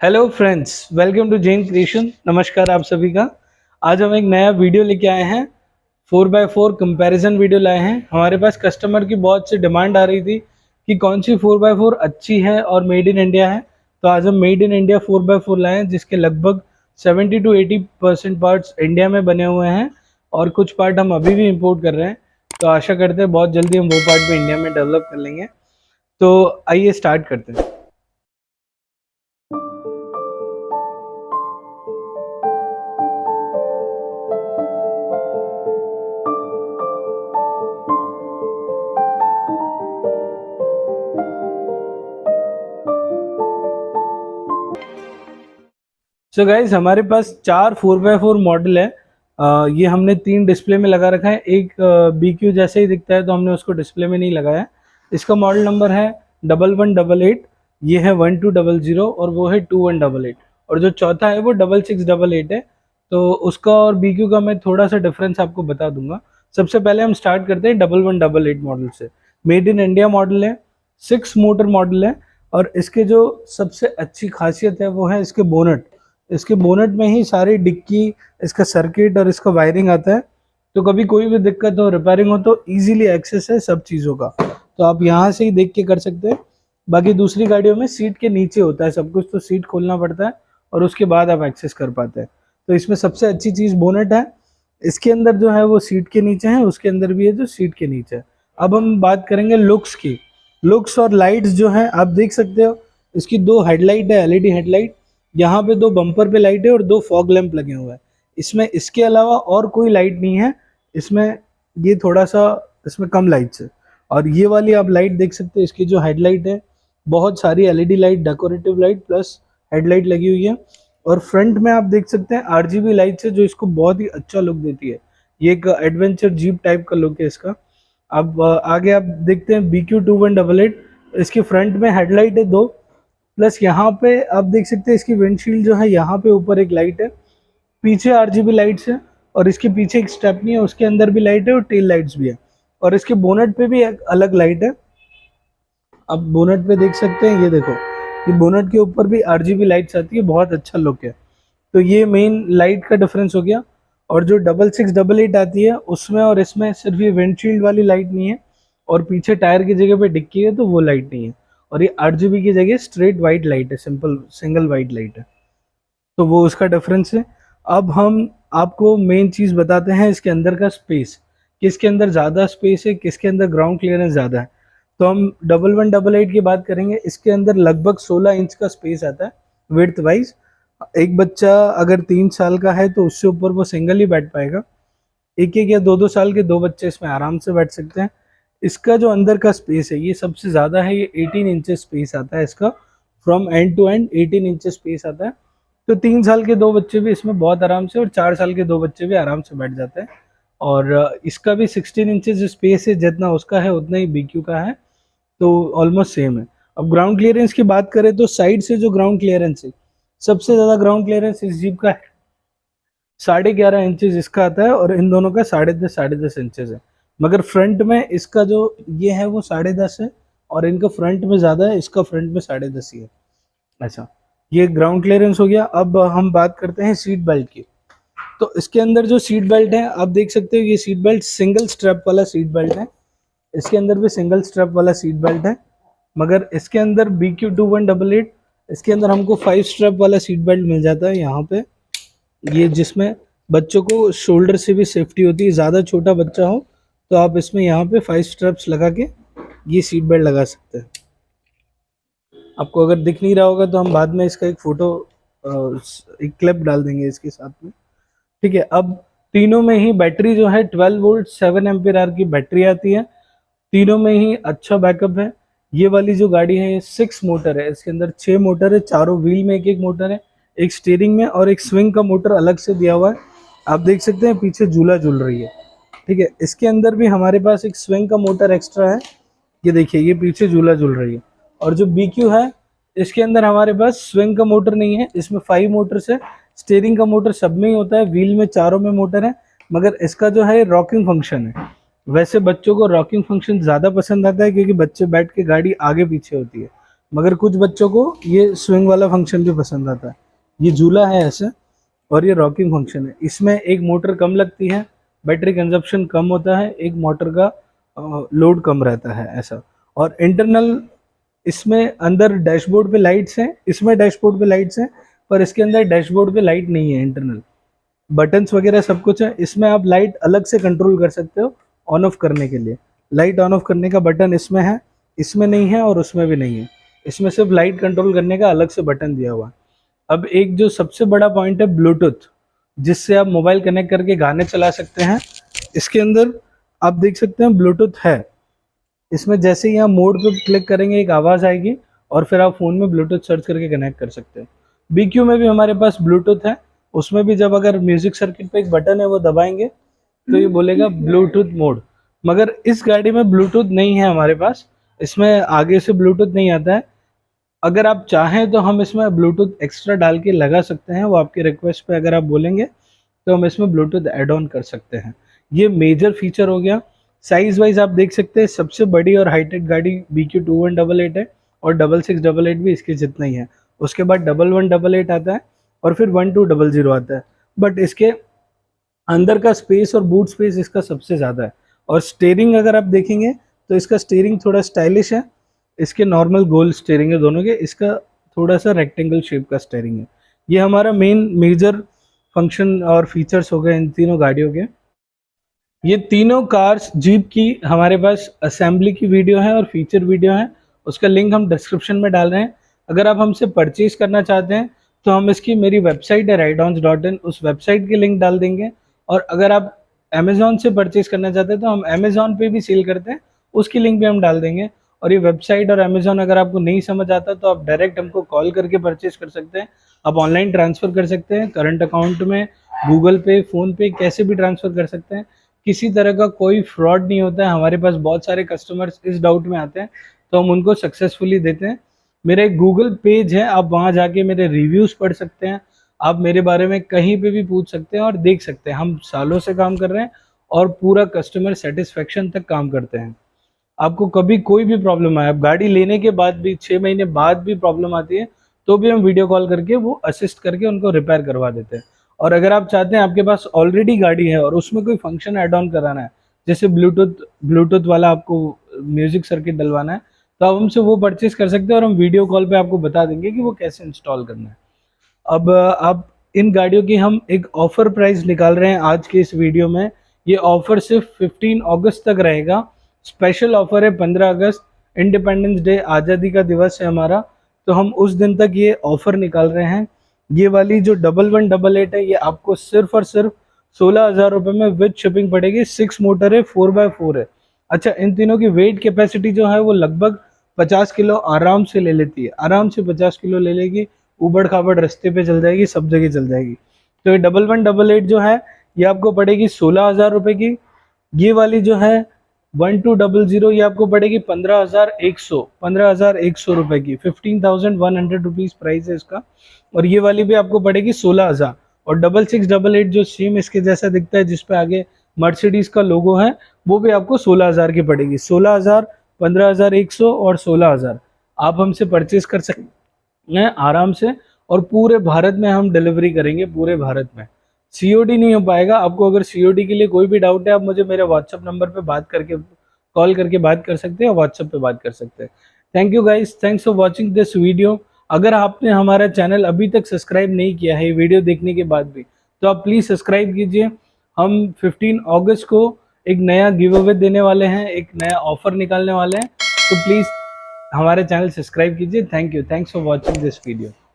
Hello friends, welcome to Jain creation. नमस्कार आप सभी का। आज हम एक नया वीडियो लेके आए हैं। 4x4 कंपैरिजन वीडियो लाए हैं। हमारे पास कस्टमर की बहुत सी डिमांड आ रही थी कि कौन सी 4x4 अच्छी है और मेड इन इंडिया है। तो आज हम मेड इन इंडिया 4x4 लाए हैं, जिसके लगभग 70 to 80% पार्ट्स इंडिया में बने हुए हैं और कुछ पार्ट हम अभी भी इंपोर्ट कर रहे हैं। तो आशा करते हैं बहुत जल्दी हम वो पार्ट भी इंडिया में डेवलप कर लेंगे। तो आइए स्टार्ट करते हैं। सो गाइज, हमारे पास 4x4 मॉडल है। ये हमने 3 डिस्प्ले में लगा रखा है। एक BQ जैसे ही दिखता है तो हमने उसको डिस्प्ले में नहीं लगाया। इसका मॉडल नंबर है 1188। ये है 1200 और वो है 2188। और जो चौथा है वो 6688 है। तो उसका और BQ का मैं थोड़ा सा डिफरेंस आपको बता दूंगा। सबसे पहले हम स्टार्ट करते हैं 1188 मॉडल से। मेड इन इंडिया मॉडल है, 6 मोटर मॉडल है। और इसके जो सबसे अच्छी खासियत है वो है इसके बोनट। इसके बोनट में ही सारी डिक्की, इसका सर्किट और इसका वायरिंग आता है। तो कभी कोई भी दिक्कत हो, रिपेयरिंग हो, तो इजीली एक्सेस है सब चीज़ों का। तो आप यहाँ से ही देख के कर सकते हैं। बाकी दूसरी गाड़ियों में सीट के नीचे होता है सब कुछ, तो सीट खोलना पड़ता है और उसके बाद आप एक्सेस कर पाते हैं। तो इसमें सबसे अच्छी चीज़ बोनट है। इसके अंदर जो है वो सीट के नीचे है, उसके अंदर भी है जो सीट के नीचे है। अब हम बात करेंगे लुक्स की। लुक्स और लाइट्स जो है आप देख सकते हो। इसकी 2 हेडलाइट है, LED हेडलाइट। यहाँ पे 2 बम्पर पे लाइट है और 2 फॉग लैंप लगे हुए हैं। इसमें इसके अलावा और कोई लाइट नहीं है। इसमें ये थोड़ा सा इसमें कम लाइट्स है। और ये वाली आप लाइट देख सकते हैं। इसकी जो हेडलाइट है, बहुत सारी LED light, decorative light plus headlight लगी हुई है। और फ्रंट में आप देख सकते हैं RGB लाइट्स है, जो इसको बहुत ही अच्छा लुक देती है। ये एक एडवेंचर जीप टाइप का लुक है इसका। अब आगे आप देखते हैं BQ 2188। इसके फ्रंट में हेडलाइट है 2, प्लस यहाँ पे आप देख सकते हैं इसकी विंडशील्ड जो है, यहाँ पे ऊपर एक लाइट है, पीछे RGB लाइट्स है। और इसके पीछे एक स्टेपनी है, उसके अंदर भी लाइट है और टेल लाइट्स भी है। और इसके बोनट पे भी एक अलग लाइट है। अब बोनट पे देख सकते हैं, ये देखो, ये बोनट के ऊपर भी RGB लाइट्स आती है, बहुत अच्छा लुक है। तो ये मेन लाइट का डिफरेंस हो गया। और जो 6688 आती है उसमें और इसमें सिर्फ ये विंडशील्ड वाली लाइट नहीं है, और पीछे टायर की जगह पे डिक्की है तो वो लाइट नहीं है। और ये RGB की जगह स्ट्रेट वाइट लाइट है, सिंपल सिंगल वाइट लाइट है। तो वो उसका डिफरेंस है। अब हम आपको मेन चीज़ बताते हैं इसके अंदर का स्पेस। किसके अंदर ज़्यादा स्पेस है, किसके अंदर ग्राउंड क्लियरेंस ज़्यादा है। तो हम 1188 की बात करेंगे। इसके अंदर लगभग 16 इंच का स्पेस आता है विड्थ वाइज। एक बच्चा अगर 3 साल का है तो उससे ऊपर वो सिंगल ही बैठ पाएगा। एक एक या 2-2 साल के 2 बच्चे इसमें आराम से बैठ सकते हैं। इसका जो अंदर का स्पेस है ये सबसे ज़्यादा है। ये 18 इंचेस स्पेस आता है इसका। From end to end 18 inches space आता है। तो 3 साल के 2 बच्चे भी इसमें बहुत आराम से, और 4 साल के 2 बच्चे भी आराम से बैठ जाते हैं। और इसका भी 16 इंचेस स्पेस है, जितना उसका है उतना ही BQ का है। तो ऑलमोस्ट सेम है। अब ग्राउंड क्लियरेंस की बात करें तो साइड से जो ग्राउंड क्लियरेंस है, सबसे ज़्यादा ग्राउंड क्लियरेंस इस जीप का है। 11.5 इंचेस इसका आता है और इन दोनों का 10.5 इंचेस है। मगर फ्रंट में इसका जो ये है वो 10.5 है, और इनका फ्रंट में ज़्यादा है, इसका फ्रंट में 10.5 ही है। ऐसा, ये ग्राउंड क्लियरेंस हो गया। अब हम बात करते हैं सीट बेल्ट की। तो इसके अंदर जो सीट बेल्ट है आप देख सकते हो, ये सीट बेल्ट सिंगल स्ट्रैप वाला सीट बेल्ट है। इसके अंदर भी सिंगल स्ट्रैप वाला सीट बेल्ट है। मगर इसके अंदर BQ 2188, इसके अंदर हमको 5 स्ट्रैप वाला सीट बेल्ट मिल जाता है यहाँ पे। ये जिसमें बच्चों को शोल्डर से भी सेफ्टी होती है। ज़्यादा छोटा बच्चा हो तो आप इसमें यहाँ पे 5 स्ट्रैप्स लगा के ये सीट बेल्ट लगा सकते हैं। आपको अगर दिख नहीं रहा होगा तो हम बाद में इसका एक फोटो, एक क्लिप डाल देंगे इसके साथ में। ठीक है। अब तीनों में ही बैटरी जो है 12 वोल्ट 7 एम्पियर आवर की बैटरी आती है। तीनों में ही अच्छा बैकअप है। ये वाली जो गाड़ी है ये 6 मोटर है। इसके अंदर 6 मोटर है, चारों व्हील में एक एक मोटर है, एक स्टीयरिंग में, और एक स्विंग का मोटर अलग से दिया हुआ है। आप देख सकते हैं पीछे झूला झूल रही है। ठीक है। इसके अंदर भी हमारे पास एक स्विंग का मोटर एक्स्ट्रा है। ये देखिए, ये पीछे झूला झूल रही है। और जो BQ है, इसके अंदर हमारे पास स्विंग का मोटर नहीं है। इसमें 5 मोटर्स है। स्टीयरिंग का मोटर सब में ही होता है, व्हील में चारों में मोटर है। मगर इसका जो है रॉकिंग फंक्शन है। वैसे बच्चों को रॉकिंग फंक्शन ज़्यादा पसंद आता है, क्योंकि बच्चे बैठ के गाड़ी आगे पीछे होती है। मगर कुछ बच्चों को ये स्विंग वाला फंक्शन भी पसंद आता है। ये झूला है ऐसे, और ये रॉकिंग फंक्शन है। इसमें एक मोटर कम लगती है, बैटरी कंजप्शन कम होता है, एक मोटर का लोड कम रहता है ऐसा। और इंटरनल इसमें अंदर डैशबोर्ड पे लाइट्स हैं, इसमें डैशबोर्ड पे लाइट्स हैं, पर इसके अंदर डैशबोर्ड पे लाइट नहीं है। इंटरनल बटन्स वगैरह सब कुछ है। इसमें आप लाइट अलग से कंट्रोल कर सकते हो ऑन ऑफ करने के लिए। लाइट ऑन ऑफ करने का बटन इसमें है, इसमें नहीं है और उसमें भी नहीं है। इसमें सिर्फ लाइट कंट्रोल करने का अलग से बटन दिया हुआ है। अब एक जो सबसे बड़ा पॉइंट है ब्लूटूथ, जिससे आप मोबाइल कनेक्ट करके गाने चला सकते हैं। इसके अंदर आप देख सकते हैं ब्लूटूथ है। इसमें जैसे ही आप मोड पे क्लिक करेंगे एक आवाज़ आएगी और फिर आप फ़ोन में ब्लूटूथ सर्च करके कनेक्ट कर सकते हैं। BQ में भी हमारे पास ब्लूटूथ है। उसमें भी जब अगर म्यूजिक सर्किट पे एक बटन है वो दबाएंगे तो ये बोलेगा ब्लूटूथ मोड। मगर इस गाड़ी में ब्लूटूथ नहीं है हमारे पास, इसमें आगे से ब्लूटूथ नहीं आता है। अगर आप चाहें तो हम इसमें ब्लूटूथ एक्स्ट्रा डाल के लगा सकते हैं, वो आपकी रिक्वेस्ट पे अगर आप बोलेंगे तो हम इसमें ब्लूटूथ ऐड ऑन कर सकते हैं। ये मेजर फीचर हो गया। साइज वाइज आप देख सकते हैं सबसे बड़ी और हाईटेक गाड़ी BQ 2188 है, और 6688 भी इसके जितना ही है। उसके बाद 1188 आता है और फिर 1200 आता है। बट इसके अंदर का स्पेस और बूट स्पेस इसका सबसे ज़्यादा है। और स्टेयरिंग अगर आप देखेंगे तो इसका स्टेयरिंग थोड़ा स्टाइलिश है। इसके नॉर्मल गोल स्टेयरिंग है दोनों के, इसका थोड़ा सा रेक्टेंगल शेप का स्टेयरिंग है। ये हमारा मेन मेजर फंक्शन और फीचर्स हो गए इन तीनों गाड़ियों के। ये तीनों कार्स जीप की हमारे पास असेंबली की वीडियो है और फीचर वीडियो है, उसका लिंक हम डिस्क्रिप्शन में डाल रहे हैं। अगर आप हमसे परचेज करना चाहते हैं तो हम इसकी मेरी वेबसाइट है rideons.in, उस वेबसाइट की लिंक डाल देंगे। और अगर आप अमेजोन से परचेज करना चाहते हैं तो हम अमेजोन पे भी सेल करते हैं, उसकी लिंक भी हम डाल देंगे। और ये वेबसाइट और अमेजोन अगर आपको नहीं समझ आता तो आप डायरेक्ट हमको कॉल करके परचेज कर सकते हैं। आप ऑनलाइन ट्रांसफ़र कर सकते हैं, करंट अकाउंट में, गूगल पे, फ़ोन पे, कैसे भी ट्रांसफ़र कर सकते हैं। किसी तरह का कोई फ्रॉड नहीं होता है। हमारे पास बहुत सारे कस्टमर्स इस डाउट में आते हैं तो हम उनको सक्सेसफुली देते हैं। मेरा एक गूगल पेज है, आप वहाँ जाके मेरे रिव्यूज़ पढ़ सकते हैं। आप मेरे बारे में कहीं पे भी पूछ सकते हैं और देख सकते हैं। हम सालों से काम कर रहे हैं और पूरा कस्टमर सेटिस्फेक्शन तक काम करते हैं। आपको कभी कोई भी प्रॉब्लम आए, आप गाड़ी लेने के बाद भी 6 महीने बाद भी प्रॉब्लम आती है तो भी हम वीडियो कॉल करके वो असिस्ट करके उनको रिपेयर करवा देते हैं। और अगर आप चाहते हैं आपके पास ऑलरेडी गाड़ी है और उसमें कोई फंक्शन ऐड ऑन कराना है, जैसे ब्लूटूथ वाला आपको म्यूजिक सर्किट डलवाना है, तो आप हमसे वो परचेज कर सकते हैं और हम वीडियो कॉल पे आपको बता देंगे कि वो कैसे इंस्टॉल करना है। अब आप इन गाड़ियों की हम एक ऑफ़र प्राइस निकाल रहे हैं आज के इस वीडियो में। ये ऑफ़र सिर्फ 15 अगस्त तक रहेगा। स्पेशल ऑफ़र है 15 अगस्त, इंडिपेंडेंस डे, आज़ादी का दिवस है हमारा, तो हम उस दिन तक ये ऑफ़र निकाल रहे हैं। ये वाली जो 1188 है ये आपको सिर्फ और सिर्फ 16,000 रुपये में विद शिपिंग पड़ेगी। 6 मोटर है, 4x4 है। अच्छा, इन तीनों की वेट कैपेसिटी जो है वो लगभग 50 किलो आराम से ले लेती है, आराम से 50 किलो ले लेगी। ऊबड़ खाबड़ रास्ते पे चल जाएगी, सब जगह चल जाएगी। तो ये 1188 जो है ये आपको पड़ेगी 16,000 रुपये की। ये वाली जो है 1200 ये आपको पड़ेगी 15,100 रुपये की। 15,100 रुपीज़ प्राइस है इसका। और ये वाली भी आपको पड़ेगी 16,000। और 6688 जो सेम इसके जैसा दिखता है जिसपे आगे मर्सिडीज का लोगो है, वो भी आपको 16,000 की पड़ेगी। 16,000, 15,100 और 16,000 आप हमसे परचेज कर सकते हैं आराम से। और पूरे भारत में हम डिलीवरी करेंगे, पूरे भारत में। COD नहीं हो पाएगा। आपको अगर COD के लिए कोई भी डाउट है आप मुझे मेरे व्हाट्सअप नंबर पे बात करके, कॉल करके बात कर सकते हैं, व्हाट्सअप पे बात कर सकते हैं। Thank you guys, thanks for watching this video. अगर आपने हमारा चैनल अभी तक सब्सक्राइब नहीं किया है वीडियो देखने के बाद भी, तो आप प्लीज़ सब्सक्राइब कीजिए। हम 15 अगस्त को एक नया गिव अवे देने वाले हैं, एक नया ऑफर निकालने वाले हैं, तो प्लीज़ हमारे चैनल सब्सक्राइब कीजिए। Thank you, thanks for watching this video.